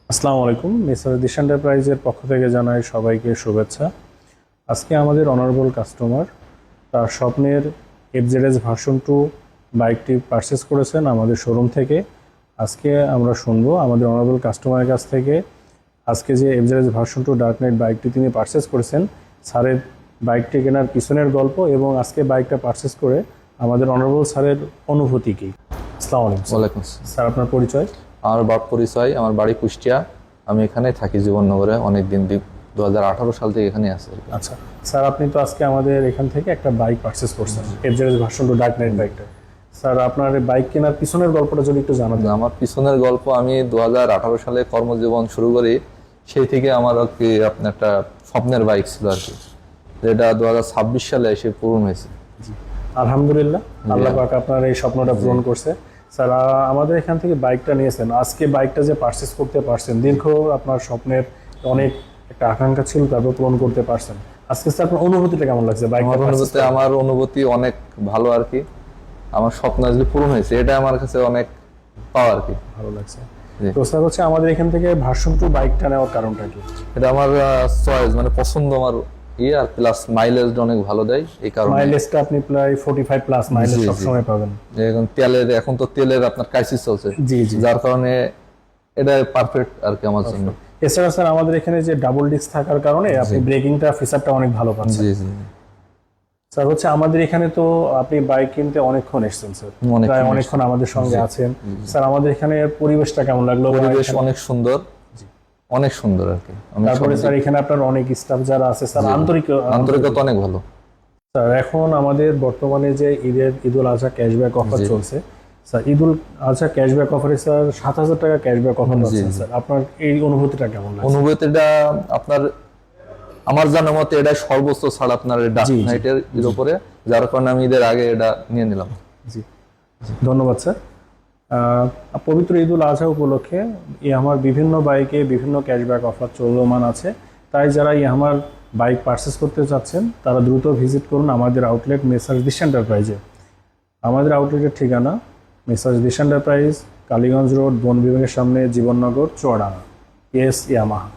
আসসালামু আলাইকুম। মেসার দিশা এন্টারপ্রাইজের পক্ষ থেকে জানাই সবাইকে শুভেচ্ছা। আজকে আমাদের অনারেবল কাস্টমার তার স্বপ্নের এফজেডএস ভার্সন 2 বাইকটি পারচেস করেছেন আমাদের শোরুম থেকে। আজকে আমরা শুনবো আমাদের অনারেবল কাস্টমারের কাছ থেকে আজকে যে এফজেডএস ভার্সন 2 ডার্ক নাইট বাইকটি তিনি পারচেস করেছেন, স্যারের বাইকটি কেনার পিছনের গল্প এবং আজকে বাইকটা পারচেস করে আমাদের অনারেবল স্যারের অনুভূতি কী। আসসালামু আলাইকুম। ওয়ালাইকুম আসসালাম। স্যার, আপনার পরিচয়? আমার পরিচয়, আমার বাড়ি কুষ্টিয়া। আমি এখানেই থাকি জীবননগরে অনেকদিন, 2018 সাল থেকে এখানে আছি আর কি। আচ্ছা স্যার, আপনি তো আজকে আমাদের এখান থেকে একটা বাইক পারচেস করছেন, এফজেডএস ভার্সন 2 ডার্ক নাইট বাইকটা। স্যার, আপনার এই বাইক কেনার পিছনের গল্পটা যদি একটু জানাতেন। আমার পিছনের গল্প, আমি 2018 সালে কর্মজীবন শুরু করি। সেই থেকে আমার আর কি আপনার একটা স্বপ্নের বাইক ছিল আর কি, যেটা 2026 সালে এসে পূরণ হয়েছে। আলহামদুলিল্লাহ, আল্লাহ পাক আপনার এই স্বপ্নটা পূরণ করছে। স্যার, আমাদের এখান থেকে বাইকটা নিয়েছেন, আজকে বাইকটা যে পারচেস করতে পারছেন, দীর্ঘ আপনার স্বপ্নের অনেক একটা আকাঙ্ক্ষা ছিল, তারপর পূরণ করতে পারছেন। আজকে স্যার আপনার অনুভূতিটা কেমন লাগছে বাইক? আমার অনুভূতি অনেক ভালো আর কি। আমার স্বপ্ন যদি পূরণ হয়েছে, এটা আমার কাছে অনেক পাওয়া আর কি, ভালো লাগছে। তো স্যার হচ্ছে আমাদের এখান থেকে ভার্সন 2 বাইকটা নেওয়ার কারণটা কি? এটা আমার চয়েস, মানে পছন্দ আমার আর প্লাস মাইলেজ অনেক ভালো দেয় এই কারণে। মাইলেজটা আপনি প্রায় 45 প্লাস মাইলেজ জি, জি। সবসময় পাবেন। এখন তো তেলের আপনার ক্রাইসিস চলছে, জি, জি। যার কারণে এটা পারফেক্ট আর কি আমার জন্য। এছাড়া স্যার আমাদের এখানে যে ডাবল ডিস্ক থাকার কারণে আপনি ব্রেকিংটা ফিচারটা অনেক ভালো পাচ্ছেন। জি, জি। স্যার হচ্ছে আমাদের এখানে তো আপনি বাইক কিনতে অনেকক্ষণ এসেছেন স্যার, অনেকক্ষণ প্রায় অনেকক্ষণ আমাদের সঙ্গে আছেন। স্যার, আমাদের এখানে পরিবেশটা কেমন লাগলো? পরিবেশ অনেক সুন্দর, অনেক সুন্দর আর কি। তারপরে স্যার এখানে আপনার অনেক স্টাফ যারা আছে স্যার, আন্তরিকতা অনেক ভালো। স্যার, এখন আমাদের বর্তমানে যে ঈদুল আজহা ক্যাশব্যাক অফার চলছে স্যার, ঈদুল আজহা ক্যাশব্যাক অফারে স্যার 7,000 টাকা ক্যাশব্যাক অফার পাচ্ছেন স্যার। আপনার এই অনুভূতিটা কেমন লাগছে? অনুভূতিটা আপনার, আমার জানার মতে এটা সর্বোচ্চ ছাড় আপনার ডার্ক নাইটের এর উপরে, যার কারণে আমি ঈদের আগে এটা নিয়ে নিলাম। জি, ধন্যবাদ স্যার। পবিত্র ঈদুল আজহা উপলক্ষে ইয়ামার বিভিন্ন বাইকে বিভিন্ন ক্যাশব্যাক অফার চলমান আছে। তাই যারা ইয়ামার বাইক পারচেস করতে চাচ্ছেন তারা দ্রুত ভিজিট করুন আমাদের আউটলেট মেসার্স দিশা এন্টারপ্রাইজে। আমাদের আউটলেটের ঠিকানা মেসার্স দিশা এন্টারপ্রাইজ, কালীগঞ্জ রোড, বন বিভাগের সামনে, জীবননগর, চুয়াডাঙ্গা, এস ইয়ামাহা।